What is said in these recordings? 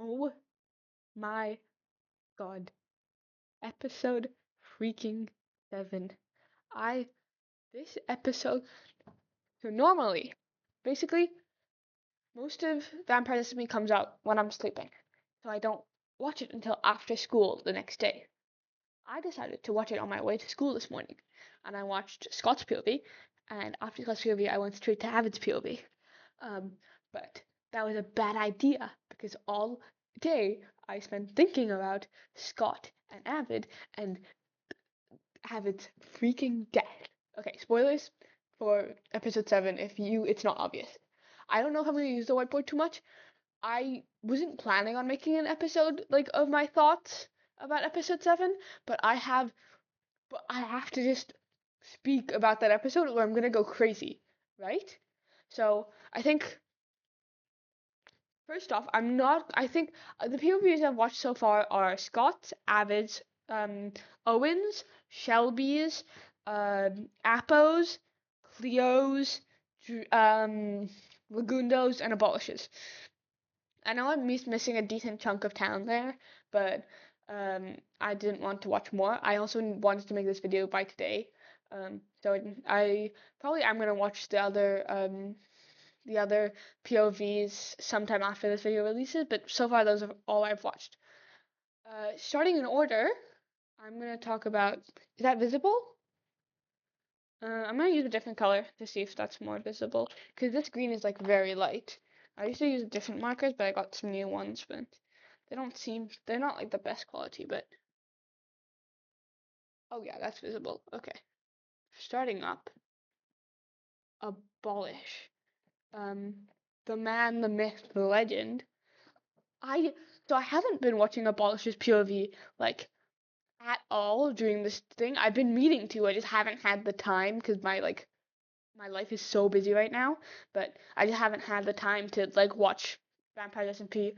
Oh my god. Episode freaking 7. I, this episode, so normally, basically, most of Vampire Destiny comes out when I'm sleeping. So I don't watch it until after school the next day. I decided to watch it on my way to school this morning. And I watched Scott's POV. And after Scott's POV, I went straight to Avid's POV. Um, but that was a bad idea because all day I spent thinking about Scott and Avid and Avid's freaking death. Okay, spoilers for episode 7 if it's not obvious. I don't know if I'm gonna use the whiteboard too much. I wasn't planning on making an episode like of my thoughts about episode 7, but I have to just speak about that episode or I'm gonna go crazy, right? So I think first off, I think the POVs I've watched so far are Scott's, Avid's, Owen's, Shelby's, Appo's, Cleo's, Lagundo's, and Abolish's. I know I'm missing a decent chunk of town there, but I didn't want to watch more. I also wanted to make this video by today, so I probably am gonna watch the other POVs sometime after this video releases, but so far those are all I've watched. Starting in order, I'm gonna talk about, is that visible? I'm gonna use a different color to see if that's more visible, because this green is like very light. I used to use different markers, but I got some new ones, but they're not like the best quality, but, oh yeah, that's visible, okay. Starting up, Abolish. Um, the man, the myth, the legend. I I haven't been watching Abolish's POV like at all during this thing. I've been meaning to. I just haven't had the time because my life is so busy right now. But I just haven't had the time to like watch Vampire SMP.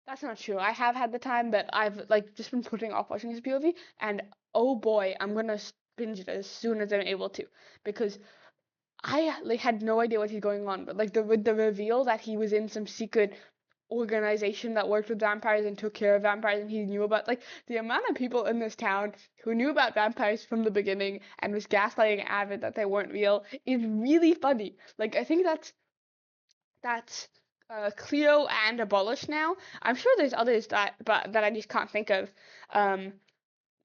That's not true. I have had the time, but I've like just been putting off watching his POV. And oh boy, I'm gonna binge it as soon as I'm able to because I like had no idea what he's going on. But like the reveal that he was in some secret organization that worked with vampires and took care of vampires and he knew about like the amount of people in this town who knew about vampires from the beginning and was gaslighting Avid that they weren't real is really funny. Like I think that's Cleo and Abolish now. I'm sure there's others that I just can't think of. Um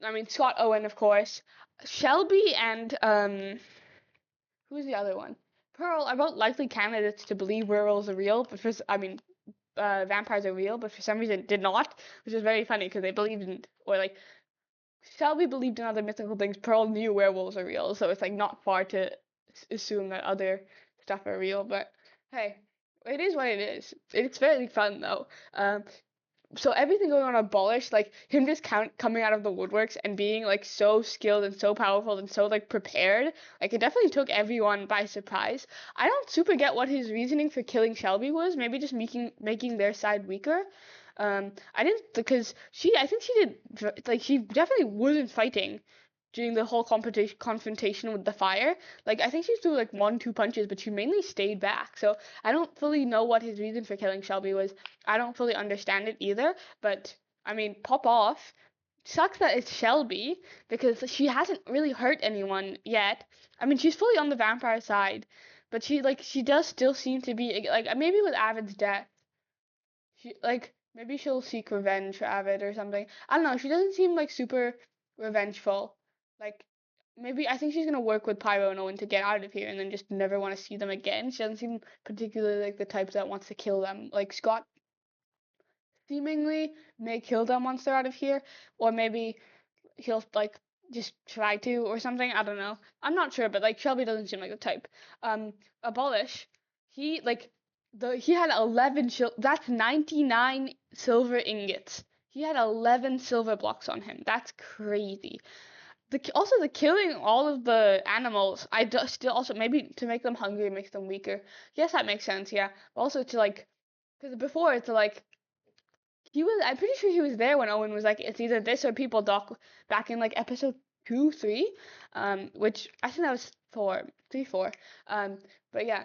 I mean Scott Owen of course. Shelby and who's the other one? Pearl are both likely candidates to believe werewolves are real, but vampires are real, but for some reason did not, which is very funny because they believed in, or like Shelby believed in other mythical things. Pearl knew werewolves are real, so it's like not far to assume that other stuff are real. But hey, it is what it is. It's very fun though. So everything going on Abolish, like him just coming out of the woodworks and being like so skilled and so powerful and so like prepared, like it definitely took everyone by surprise. I don't super get what his reasoning for killing Shelby was. Maybe just making their side weaker. I didn't because I think she did like she definitely wasn't fighting during the whole confrontation with the fire. Like I think she threw like 1-2 punches, but she mainly stayed back. So I don't fully know what his reason for killing Shelby was. I don't fully understand it either, but I mean, pop off. Sucks that it's Shelby because she hasn't really hurt anyone yet. I mean, she's fully on the vampire side, but she does still seem to be like maybe with Avid's death, she like maybe she'll seek revenge for Avid or something. I don't know. She doesn't seem like super revengeful. Like maybe I think she's gonna work with Pyro and Owen to get out of here and then just never want to see them again. She doesn't seem particularly like the type that wants to kill them. Like Scott seemingly may kill them once they're out of here, or maybe he'll like just try to or something. I don't know. I'm not sure, but like Shelby doesn't seem like the type. Abolish, he like he had 11 that's 99 silver ingots. He had 11 silver blocks on him. That's crazy. Also the killing all of the animals. Still also maybe to make them hungry makes them weaker. Yes, that makes sense. Yeah. But also to like because before it's like I'm pretty sure he was there when Owen was like, it's either this or people doc back in like episode 2, 3, which I think that was 4, 3, 4. But yeah,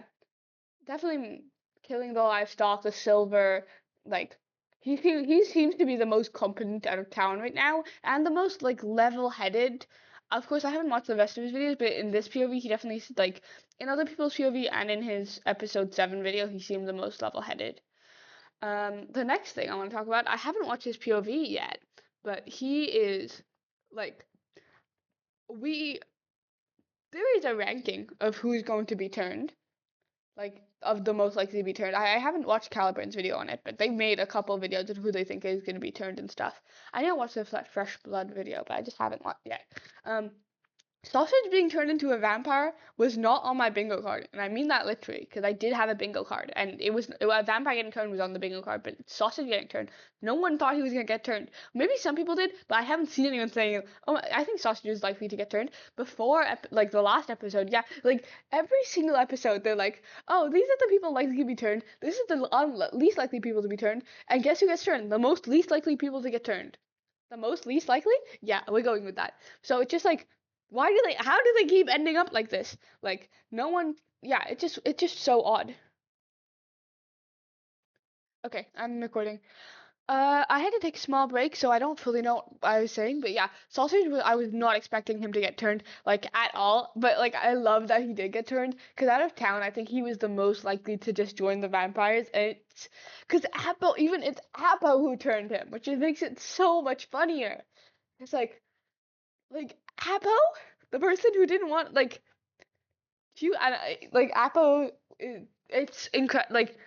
definitely killing the livestock, the silver, like he seems to be the most competent out of town right now, and the most like level-headed. Of course, I haven't watched the rest of his videos, but in this POV, he definitely like in other people's POV and in his episode 7 video, he seemed the most level-headed. The next thing I want to talk about, I haven't watched his POV yet, but he is like we there is a ranking of who's going to be turned, like of the most likely to be turned. I haven't watched Caliburn's video on it, but they made a couple of videos of who they think is going to be turned and stuff. I didn't watch the Fresh Blood video, but I just haven't watched yet. Sausage being turned into a vampire was not on my bingo card, and I mean that literally, because I did have a bingo card, and a vampire getting turned was on the bingo card, but Sausage getting turned, no one thought he was gonna get turned. Maybe some people did, but I haven't seen anyone saying, "Oh, I think Sausage is likely to get turned." Before, like the last episode, yeah, like every single episode, they're like, "Oh, these are the people likely to be turned. This is the least likely people to be turned, and guess who gets turned? The most least likely people to get turned." The most least likely? Yeah, we're going with that. So it's just like how do they keep ending up like this? Like no one, yeah, it's just so odd. Okay, I'm recording. I had to take a small break, so I don't fully know what I was saying, but yeah, I was not expecting him to get turned, like, at all, but, like, I love that he did get turned, because out of town, I think he was the most likely to just join the vampires, and because it's Appo who turned him, which makes it so much funnier. It's like, Appo? The person who didn't want, like, like Apple, it's incredible. Like,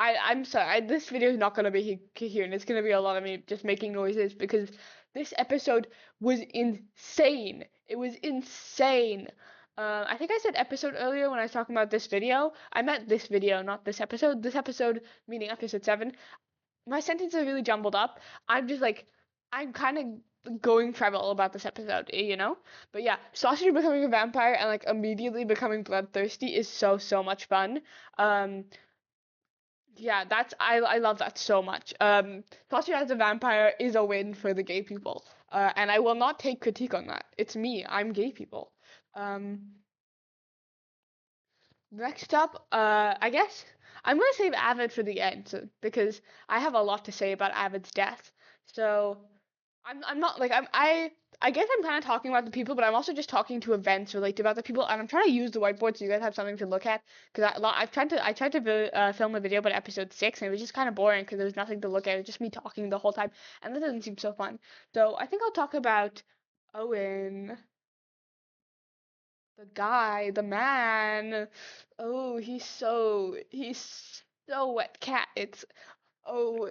I'm sorry, this video is not gonna be coherent. It's gonna be a lot of me just making noises because this episode was insane. It was insane. I think I said episode earlier when I was talking about this video. I meant this video, not this episode. This episode, meaning episode 7. My sentences are really jumbled up. I'm just like, I'm kind of going tribal about this episode, you know? But yeah, Sausage becoming a vampire and like immediately becoming bloodthirsty is so much fun. Um, yeah, I love that so much. Sausage as a vampire is a win for the gay people. And I will not take critique on that. It's me. I'm gay people. Um, Next up, I guess I'm gonna save Avid for the end because I have a lot to say about Avid's death. So I'm not like I guess I'm kind of talking about the people, but I'm also just talking to events related about the people, and I'm trying to use the whiteboard so you guys have something to look at. Because I tried to film a video about episode 6, and it was just kind of boring because there was nothing to look at. It was just me talking the whole time, and that doesn't seem so fun. So I think I'll talk about Owen, the guy, the man. Oh, he's so wet cat. It's oh,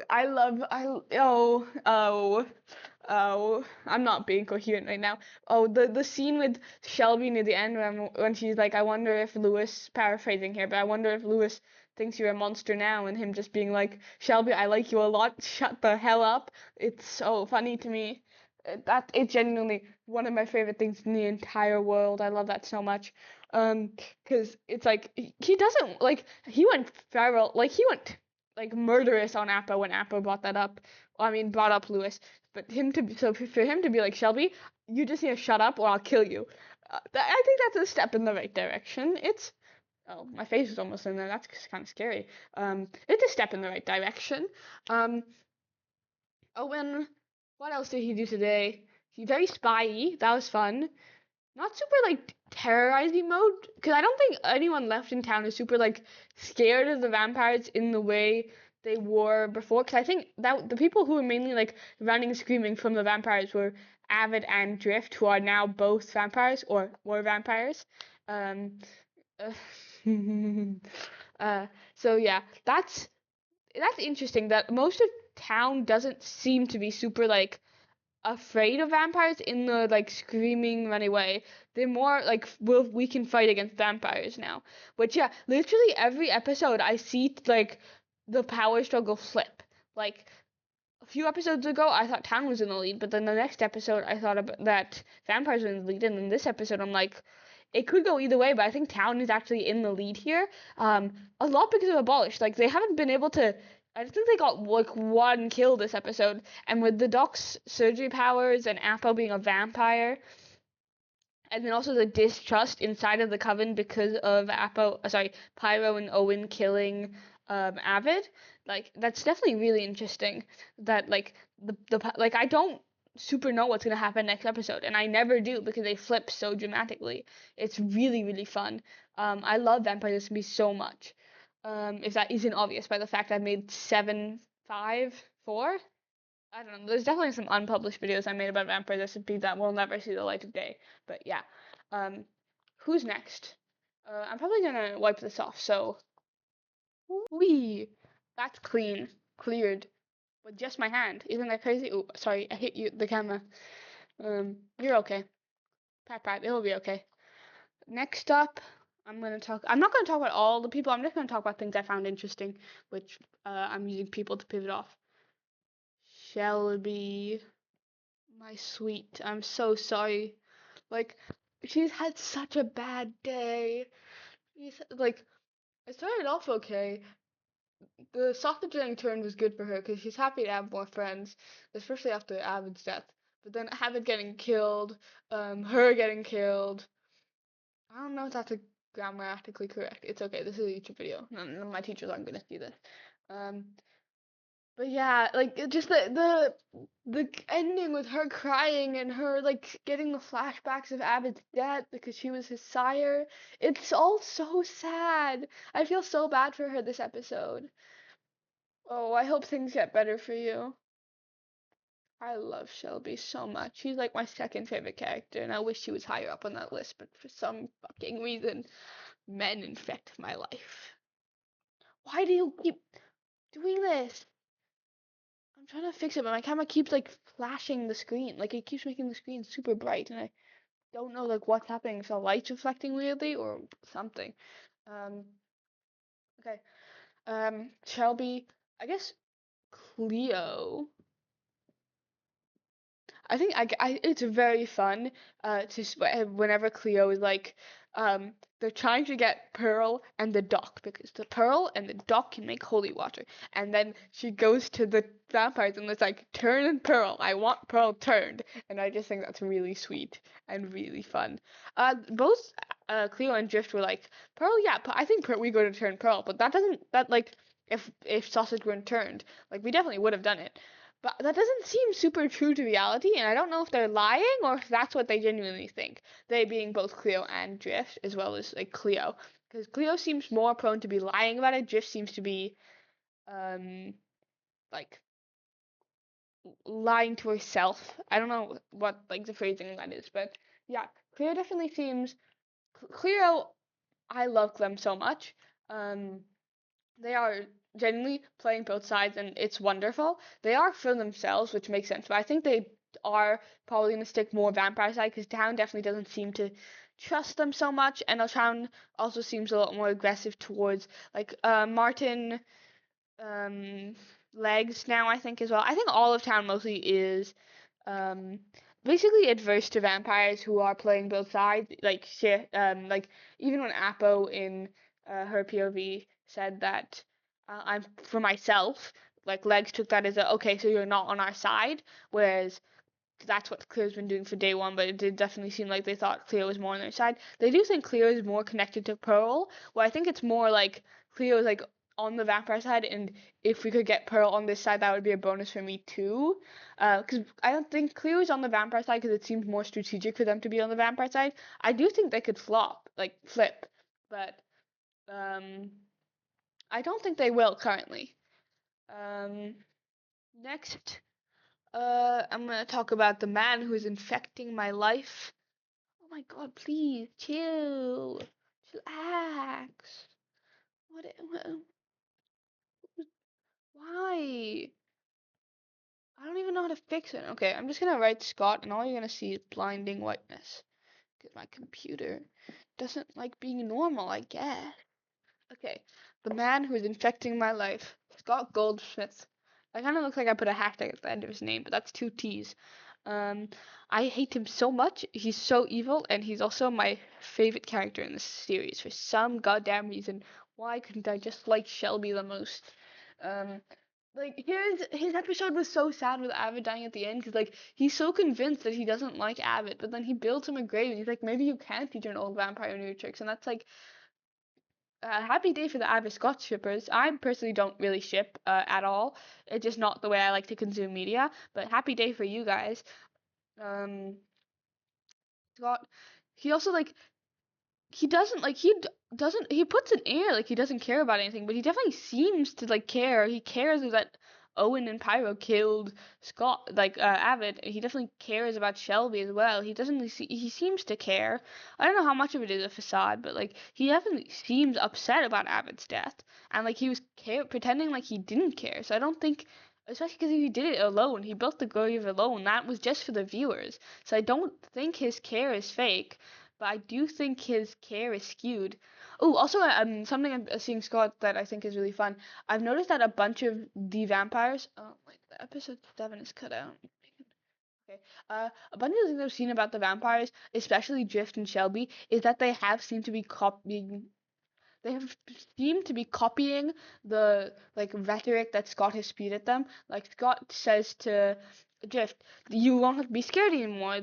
I'm not being coherent right now. Oh, the scene with Shelby near the end when she's like, I wonder if Lewis, paraphrasing here, but I wonder if Lewis thinks you're a monster now, and him just being like, Shelby, I like you a lot. Shut the hell up. It's so funny to me. It's genuinely one of my favorite things in the entire world. I love that so much. Because it's like he doesn't like he went feral, like he went like murderous on Appa when Appa brought that up. Well, I mean, brought up Lewis, but for him to be like, Shelby, you just need to shut up or I'll kill you. I think that's a step in the right direction. Oh, my face is almost in there. That's kind of scary. It's a step in the right direction. Owen, what else did he do today? He very spy-y. That was fun. Not super like terrorizing mode, because I don't think anyone left in town is super like scared of the vampires in the way they were before. Because I think that the people who were mainly like running screaming from the vampires were Avid and Drift, who are now both vampires or were vampires. Um, uh, so yeah, that's interesting that most of town doesn't seem to be super like afraid of vampires in the like screaming run away. They're more like we can fight against vampires now. But yeah, literally every episode I see like the power struggle flip. Like a few episodes ago I thought town was in the lead, but then the next episode I thought that vampires were in the lead, and in this episode I'm like it could go either way, but I think town is actually in the lead here. A lot because of Abolish. Like they haven't been able to. I think they got like one kill this episode, and with the Doc's surgery powers and Apple being a vampire, and then also the distrust inside of the coven because of Pyro and Owen killing Avid. Like that's definitely really interesting. That like like I don't super know what's gonna happen next episode, and I never do because they flip so dramatically. It's really really fun. I love Vampire Destiny so much. If that isn't obvious by the fact I've made 754. I don't know. There's definitely some unpublished videos I made about Vampire Destiny that will never see the light of day. But yeah. Um, who's next? I'm probably gonna wipe this off. So, wee, that's clean, cleared with just my hand. Isn't that crazy? Oh, sorry, I hit you the camera. You're okay. Pat pat, it'll be okay. Next up, I'm not gonna talk about all the people. I'm just gonna talk about things I found interesting, which I'm using people to pivot off. Shelby, my sweet. I'm so sorry. Like, she's had such a bad day. She's like, it started off okay. The soccer getting turned was good for her because she's happy to have more friends, especially after Avid's death. But then Avid getting killed, her getting killed. I don't know if that's grammatically correct. It's okay. This is a YouTube video. None of my teachers aren't gonna see this. Um, but yeah, like just the ending with her crying and her like getting the flashbacks of Avid's death because she was his sire. It's all so sad. I feel so bad for her this episode. Oh, I hope things get better for you. I love Shelby so much. She's like my second favorite character, and I wish she was higher up on that list, but for some fucking reason, men infect my life. Why do you keep doing this? I'm trying to fix it, but my camera keeps like flashing the screen. Like it keeps making the screen super bright, and I don't know like what's happening. If the light's reflecting weirdly or something. Um, okay. Shelby. I guess Cleo. I think it's very fun whenever Cleo is like they're trying to get Pearl and the Doc because the Pearl and the Doc can make holy water, and then she goes to the vampires and it's like turn and Pearl, I want Pearl turned, and I just think that's really sweet and really fun. Both Cleo and Drift were like Pearl, yeah, but I think we go to turn Pearl, but that like if sausage weren't turned, like we definitely would have done it. But that doesn't seem super true to reality, and I don't know if they're lying or if that's what they genuinely think. They being both Cleo and Drift, as well as like Cleo, because Cleo seems more prone to be lying about it. Drift seems to be um like lying to herself. I don't know what like the phrasing that is, but yeah, Cleo definitely seems Cleo. I love them so much. Um, they are genuinely playing both sides, and it's wonderful. They are for themselves, which makes sense. But I think they are probably going to stick more vampire side because Town definitely doesn't seem to trust them so much, and Town also seems a lot more aggressive towards like Martin um, Legs now. I think as well. I think all of Town mostly is um, basically adverse to vampires who are playing both sides. Like even when Apo in her POV said that I'm for myself, like Legs took that as a okay, so you're not on our side, whereas that's what Cleo's been doing for day one, but it did definitely seem like they thought Cleo was more on their side. They do think Cleo is more connected to Pearl, where I think it's more like Cleo is like on the vampire side, and if we could get Pearl on this side, that would be a bonus for me too. Because I don't think Cleo is on the vampire side because it seems more strategic for them to be on the vampire side. I do think they could flip, but um, I don't think they will currently. Um, next. I'm gonna talk about the man who is infecting my life. Oh my god, please, chill. Chillax. What, why? I don't even know how to fix it. Okay, I'm just gonna write Scott, and all you're gonna see is blinding whiteness. Because my computer doesn't like being normal, I guess. Okay, the man who is infecting my life. Scott Goldsmith. I kind of looks like I put a hashtag at the end of his name, but that's two T's. Um, I hate him so much. He's so evil, and he's also my favorite character in this series for some goddamn reason. Why couldn't I just like Shelby the most? Um, like his episode was so sad with Avid dying at the end because like he's so convinced that he doesn't like Avid, but then he builds him a grave and he's like maybe you can't teach an old vampire new tricks, and that's like happy day for the Avid Scott shippers. I personally don't really ship at all. It's just not the way I like to consume media. But happy day for you guys. Um, Scott, he also like he doesn't like doesn't he puts an air like he doesn't care about anything, but he definitely seems to like care. He cares that Owen and Pyro killed Scott, like Avid. He definitely cares about Shelby as well. He doesn't he seems to care. I don't know how much of it is a facade, but like he definitely seems upset about Avid's death, and like he was pretending like he didn't care. So I don't think. Especially because he did it alone. He built the grave alone. That was just for the viewers. So I don't think his care is fake, but I do think his care is skewed. Oh, also, something I'm seeing, Scott, that I think is really fun. I've noticed that a bunch of the vampires. Oh, wait, the episode 7 is cut out. Okay. A bunch of things I've seen about the vampires, especially Drift and Shelby, is that they have seemed to be copying the like rhetoric that Scott has spewed at them. Like Scott says to Drift, "You won't have to be scared anymore.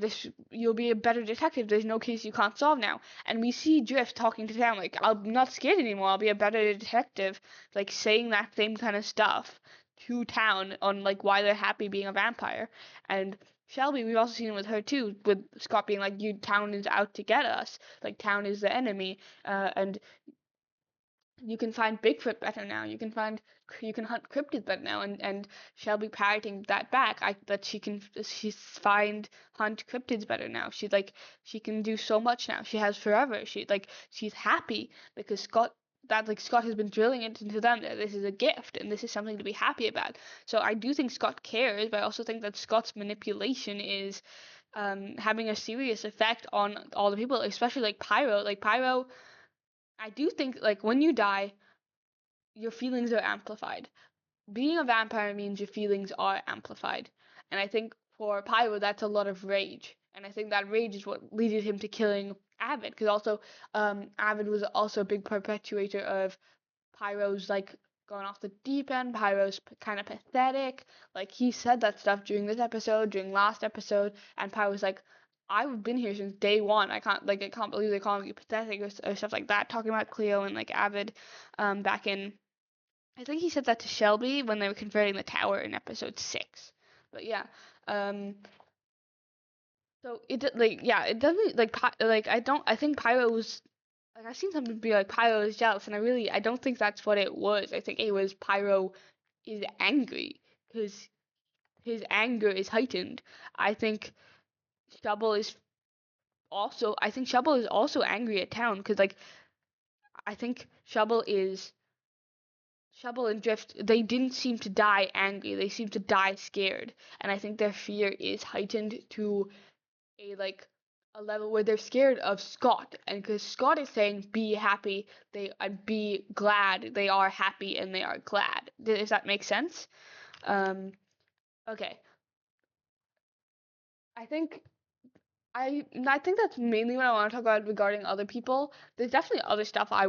You'll be a better detective. There's no case you can't solve now." And we see Drift talking to Town like, "I'm not scared anymore. I'll be a better detective." Like saying that same kind of stuff to Town on like why they're happy being a vampire. And Shelby, we've also seen it with her too, with Scott being like, "You Town is out to get us. Like Town is the enemy." And you can find Bigfoot better now. You can hunt cryptids better now, and Shelby parroting that back. That she's find hunt cryptids better now. She can do so much now. She has forever. She's happy because Scott has been drilling it into them that this is a gift and this is something to be happy about. So I do think Scott cares, but I also think that Scott's manipulation is having a serious effect on all the people, especially like Pyro. Like Pyro, I do think like when you die, your feelings are amplified. Being a vampire means your feelings are amplified. And I think for Pyro, that's a lot of rage. And I think that rage is what leaded him to killing Avid. Because also, Avid was also a big perpetuator of Pyro's like going off the deep end. Pyro's kind of pathetic. Like he said that stuff during this episode, during last episode, and Pyro was like, "I've been here since day one. I can't believe they call me pathetic or stuff like that." Talking about Cleo and like Avid, back in I think he said that to Shelby when they were converting the tower in episode 6. But yeah, um, so it doesn't I think Pyro was like I've seen something be like Pyro is jealous, and I don't think that's what it was. I think it was Pyro is angry because his anger is heightened. I think Shovel is Shovel is also angry at Town because like I think Shovel and Drift, they didn't seem to die angry. They seemed to die scared. And I think their fear is heightened to a a level where they're scared of Scott. And because Scott is saying be happy, be glad. They are happy and they are glad. Does that make sense? Um, okay. I think I think that's mainly what I want to talk about regarding other people. There's definitely other stuff I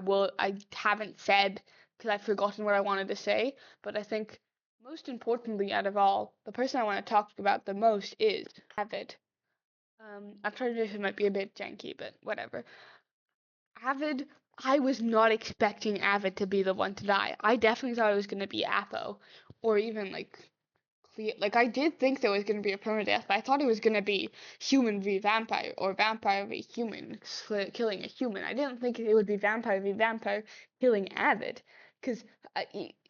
haven't said because I've forgotten what I wanted to say, but I think most importantly out of all, the person I want to talk about the most is Avid. I'm trying to do this might be a bit janky, but whatever. Avid, I was not expecting Avid to be the one to die. I definitely thought it was gonna be Apo, or even like I did think there was going to be a permadeath, but I thought it was going to be human v vampire or vampire v human killing a human. I didn't think it would be vampire v vampire killing Avid, because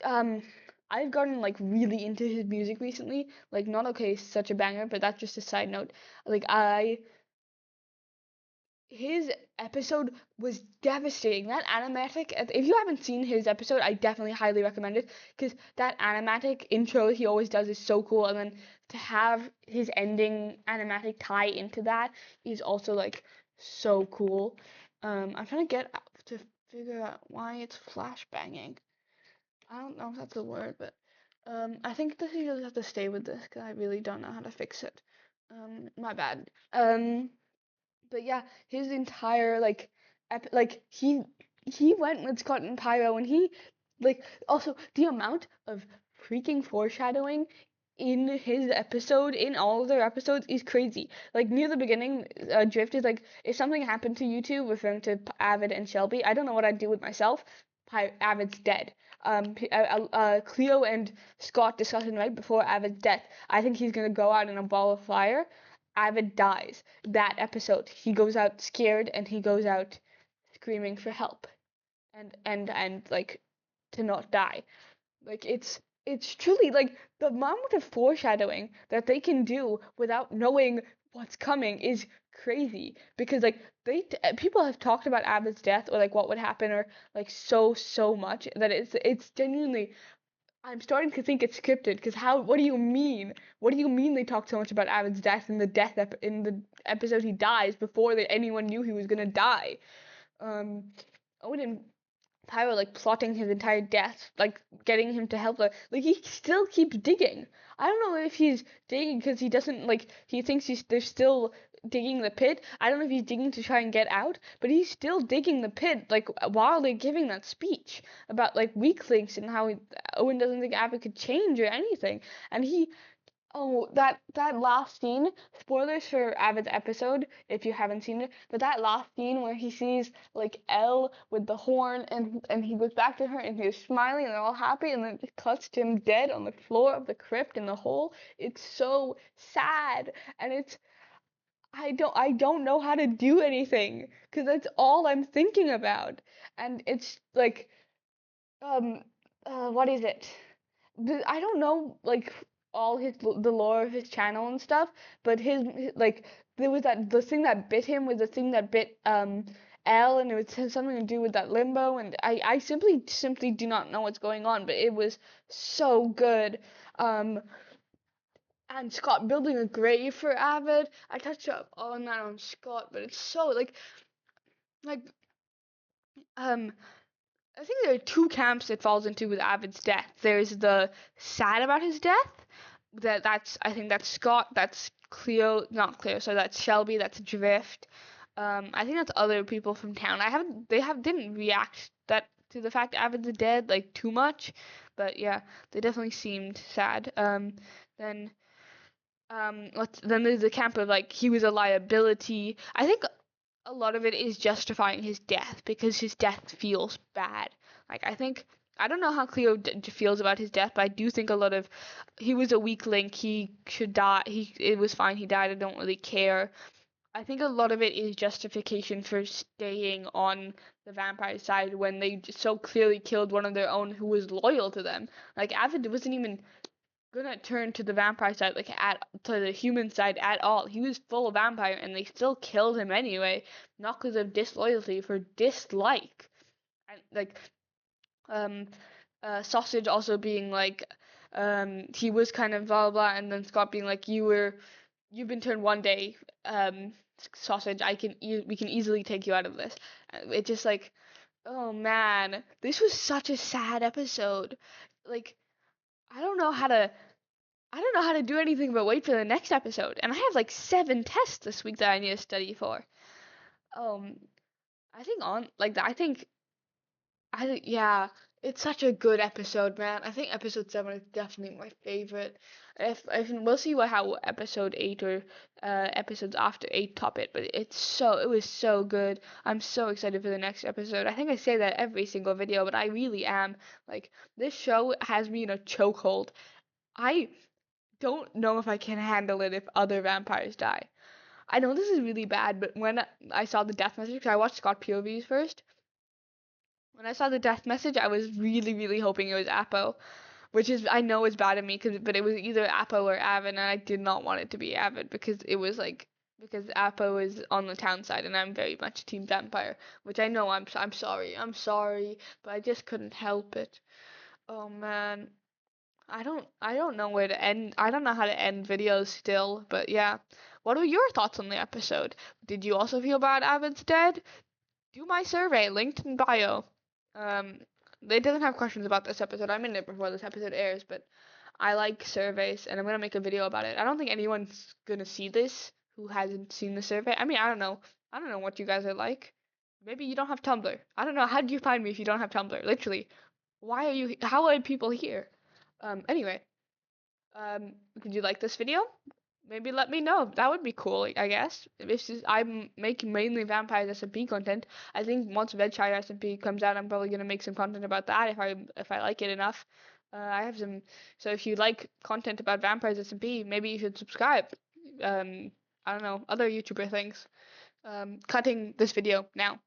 um I've gotten like really into his music recently. Like not okay, such a banger, but that's just a side note. Like his episode was devastating. That animatic, if you haven't seen his episode, I definitely highly recommend it because that animatic intro he always does is so cool, and then to have his ending animatic tie into that is also like so cool. I'm trying to figure out why it's flashbanging. I don't know if that's a word, but I think that you just have to stay with this because I really don't know how to fix it. My bad. But yeah, his entire he went with Scott and Pyro, and he also the amount of freaking foreshadowing in his episode, in all of their episodes, is crazy. Like near the beginning, Drift is like, if something happened to you two, referring to Avid and Shelby, I don't know what I'd do with myself. Avid's dead. Cleo and Scott discussing right before Avid's death. I think he's gonna go out in a ball of fire. Avid dies. That episode, he goes out scared and he goes out screaming for help, and like to not die. Like it's truly like the amount of foreshadowing that they can do without knowing what's coming is crazy because like people have talked about Avid's death or like what would happen or like so much that it's genuinely I'm starting to think it's scripted because what do you mean? What do you mean they talked so much about Avid's death in the in the episode he dies before anyone knew he was gonna die? Owen and Pyro like plotting his entire death, like getting him to help her. Like he still keeps digging. I don't know if he's digging because he doesn't like he thinks they're still digging the pit. I don't know if he's digging to try and get out, but he's still digging the pit like while they're giving that speech about like weak links and how Owen doesn't think Abby could change or anything, and he Oh, that last scene, spoilers for Avid's episode if you haven't seen it, but that last scene where he sees like Elle with the horn and he goes back to her and he's smiling and they're all happy and then it cuts to him dead on the floor of the crypt in the hole. It's so sad and I don't know how to do anything because that's all I'm thinking about. And it's like um what is it? I don't know like all the lore of his channel and stuff, but like there was the thing that bit him was the thing that bit L, and it was something to do with that limbo, and I simply do not know what's going on, but it was so good. Um, and Scott building a grave for Avid. I touched up on that on Scott, but it's so like um I think there are two camps it falls into with Avid's death. There's the sad about his death. I think that's Scott, that's Cleo, not Cleo, so that's Shelby, that's Drift. I think that's other people from town. Didn't react that to the fact Avid's dead like too much, but yeah, they definitely seemed sad. Then then there's the camp of like he was a liability. I think a lot of it is justifying his death because his death feels bad. Like I don't know how Cleo feels about his death, but I do think a lot of he was a weak link. He should die. It was fine. He died. I don't really care. I think a lot of it is justification for staying on the vampire side when they so clearly killed one of their own who was loyal to them. Like Avid wasn't even gonna turn to the vampire side to the human side at all. He was full vampire and they still killed him anyway, not because of disloyalty, for dislike. And like um Sausage also being like he was kind of blah blah blah, and then Scott being like you've been turned one day, Sausage, we can easily take you out of this. It just like, oh man, this was such a sad episode. Like I don't know how to I don't know how to do anything but wait for the next episode. And I have like 7 tests this week that I need to study for. Um, I think yeah, it's such a good episode, man. I think episode 7 is definitely my favorite. If we'll see how episode 8 or episodes after 8 top it, but it was so good. I'm so excited for the next episode. I think I say that every single video, but I really am. Like this show has me in a chokehold. I don't know if I can handle it if other vampires die. I know this is really bad, but when I saw the death message, 'cause I watched Scott POVs first. When I saw the death message, I was really hoping it was Apo, which is I know is bad of me, but it was either Apo or Avid, and I did not want it to be Avid because it was like because Apo is on the town side, and I'm very much Team Vampire, which I know I'm sorry, but I just couldn't help it. Oh man. I don't know where to end. I don't know how to end videos still, but yeah. What are your thoughts on the episode? Did you also feel bad Avid's dead? Do my survey, linked in bio. Um, it doesn't have questions about this episode. I'm in it before this episode airs, but I like surveys and I'm gonna make a video about it. I don't think anyone's gonna see this who hasn't seen the survey. I mean, I don't know. I don't know what you guys are like. Maybe you don't have Tumblr. I don't know. How do you find me if you don't have Tumblr? Literally. How are people here? Anyway, did you like this video? maybe let me know. That would be cool, I guess. I'm making mainly Vampires SMP content. I think once Vedshire SMP comes out, I'm probably gonna make some content about that if I like it enough. I have some. So if you like content about Vampires SMP, maybe you should subscribe. I don't know, other YouTuber things. Cutting this video now.